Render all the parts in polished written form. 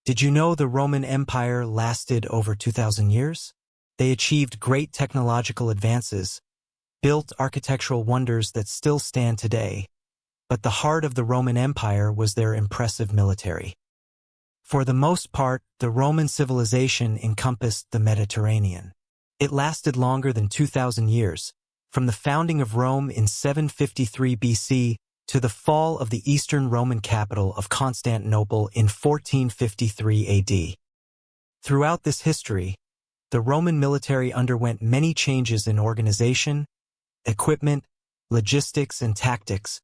Did you know the Roman Empire lasted over 2,000 years? They achieved great technological advances, built architectural wonders that still stand today, but the heart of the Roman Empire was their impressive military. For the most part, the Roman civilization encompassed the Mediterranean. It lasted longer than 2,000 years, from the founding of Rome in 753 BC to the fall of the Eastern Roman capital of Constantinople in 1453 AD. Throughout this history, the Roman military underwent many changes in organization, equipment, logistics, and tactics,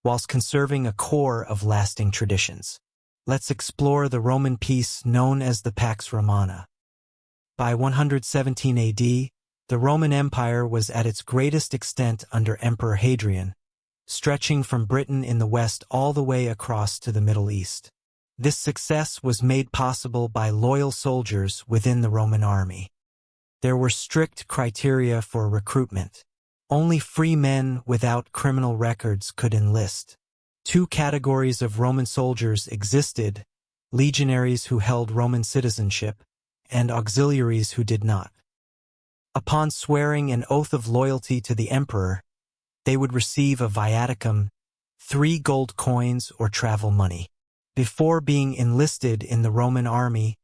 whilst conserving a core of lasting traditions. Let's explore the Roman peace known as the Pax Romana. By 117 AD, the Roman Empire was at its greatest extent under Emperor Hadrian, stretching from Britain in the west all the way across to the Middle East. This success was made possible by loyal soldiers within the Roman army. There were strict criteria for recruitment. Only free men without criminal records could enlist. Two categories of Roman soldiers existed: legionaries who held Roman citizenship, and auxiliaries who did not. Upon swearing an oath of loyalty to the emperor, they would receive a viaticum, 3 gold coins or travel money. Before being enlisted in the Roman army,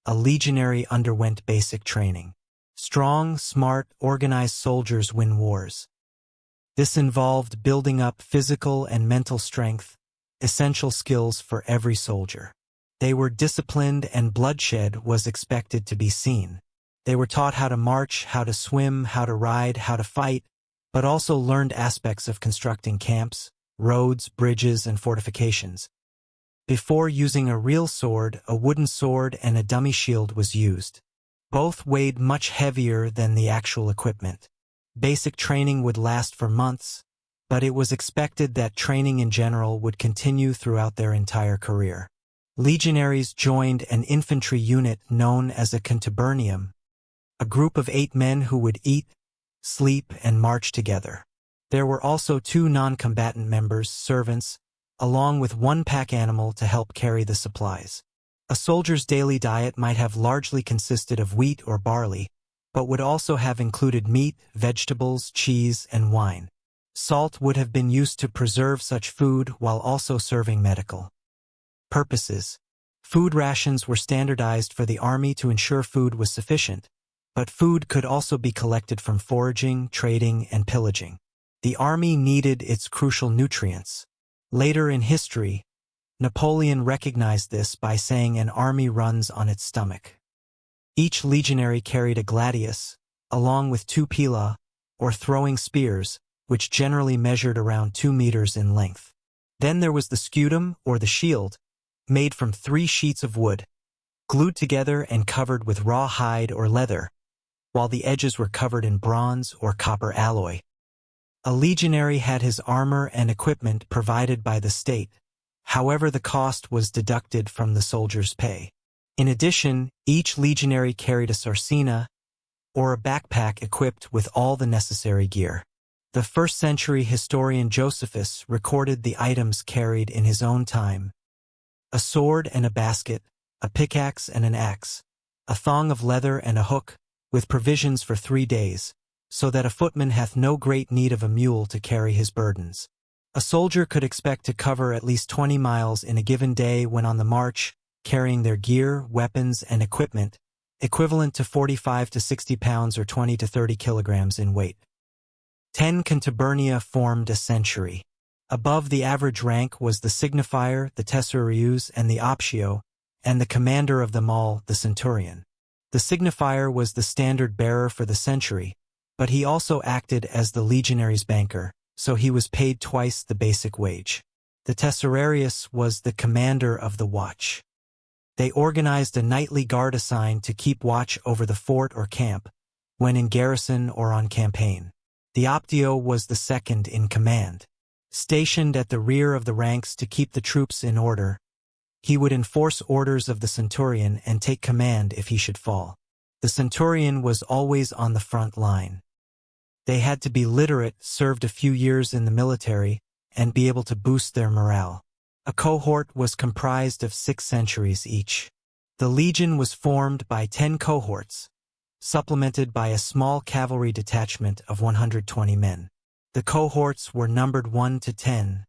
a legionary underwent basic training. Strong, smart, organized soldiers win wars. This involved building up physical and mental strength, essential skills for every soldier. They were disciplined and bloodshed was expected to be seen. They were taught how to march, how to swim, how to ride, how to fight, but also learned aspects of constructing camps, roads, bridges, and fortifications. Before using a real sword, a wooden sword and a dummy shield was used. Both weighed much heavier than the actual equipment. Basic training would last for months, but it was expected that training in general would continue throughout their entire career. Legionaries joined an infantry unit known as a contubernium, a group of 8 men who would eat, sleep, and march together. There were also 2 non-combatant members, servants, along with 1 pack animal to help carry the supplies. A soldier's daily diet might have largely consisted of wheat or barley, but would also have included meat, vegetables, cheese, and wine. Salt would have been used to preserve such food while also serving medical purposes. Food rations were standardized for the army to ensure food was sufficient, but food could also be collected from foraging, trading, and pillaging. The army needed its crucial nutrients. Later in history, Napoleon recognized this by saying an army runs on its stomach. Each legionary carried a gladius, along with 2 pila, or throwing spears, which generally measured around 2 meters in length. Then there was the scutum, or the shield, made from 3 sheets of wood, glued together and covered with raw hide or leather, while the edges were covered in bronze or copper alloy. A legionary had his armor and equipment provided by the state. However, the cost was deducted from the soldier's pay. In addition, each legionary carried a sarcina, or a backpack equipped with all the necessary gear. The first-century historian Josephus recorded the items carried in his own time: a sword and a basket, a pickaxe and an axe, a thong of leather and a hook, with provisions for 3 days, so that a footman hath no great need of a mule to carry his burdens. A soldier could expect to cover at least 20 miles in a given day when on the march, carrying their gear, weapons, and equipment, equivalent to 45 to 60 pounds or 20 to 30 kilograms in weight. 10 contubernia formed a century. Above the average rank was the signifier, the tesorius, and the optio, and the commander of them all, the centurion. The signifier was the standard bearer for the century, but he also acted as the legionary's banker, so he was paid twice the basic wage. The tesorius was the commander of the watch. They organized a nightly guard assigned to keep watch over the fort or camp, when in garrison or on campaign. The optio was the second in command. Stationed at the rear of the ranks to keep the troops in order, he would enforce orders of the centurion and take command if he should fall. The centurion was always on the front line. They had to be literate, served a few years in the military, and be able to boost their morale. A cohort was comprised of 6 centuries each. The legion was formed by 10 cohorts, supplemented by a small cavalry detachment of 120 men. The cohorts were numbered 1 to 10,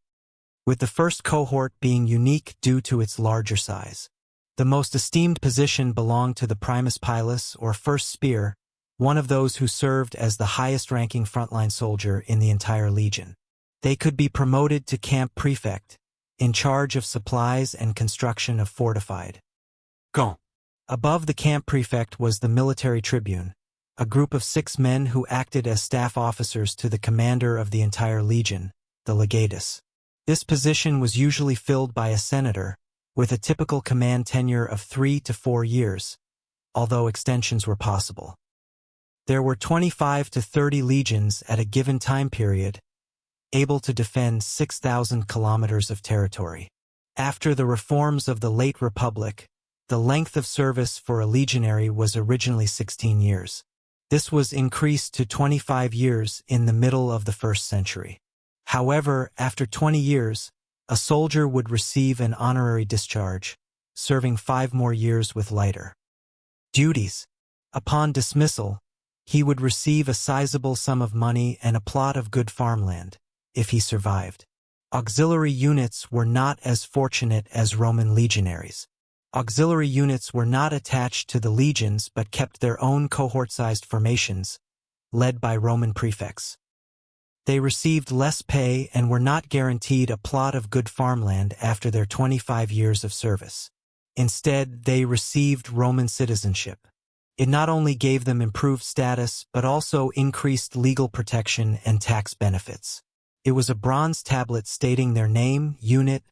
with the first cohort being unique due to its larger size. The most esteemed position belonged to the primus pilus, or first spear, one of those who served as the highest-ranking frontline soldier in the entire legion. They could be promoted to camp prefect, in charge of supplies and construction of fortified camps. Above the camp prefect was the military tribune, a group of 6 men who acted as staff officers to the commander of the entire legion, the legatus. This position was usually filled by a senator, with a typical command tenure of 3 to 4 years, although extensions were possible. There were 25 to 30 legions at a given time period, able to defend 6,000 kilometers of territory. After the reforms of the late Republic, the length of service for a legionary was originally 16 years. This was increased to 25 years in the middle of the 1st century. However, after 20 years, a soldier would receive an honorary discharge, serving 5 more years with lighter duties. Upon dismissal, he would receive a sizable sum of money and a plot of good farmland, if he survived. Auxiliary units were not as fortunate as Roman legionaries. Auxiliary units were not attached to the legions but kept their own cohort-sized formations, led by Roman prefects. They received less pay and were not guaranteed a plot of good farmland after their 25 years of service. Instead, they received Roman citizenship. It not only gave them improved status but also increased legal protection and tax benefits. It was a bronze tablet stating their name, unit,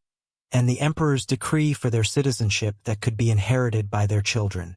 and the emperor's decree for their citizenship that could be inherited by their children.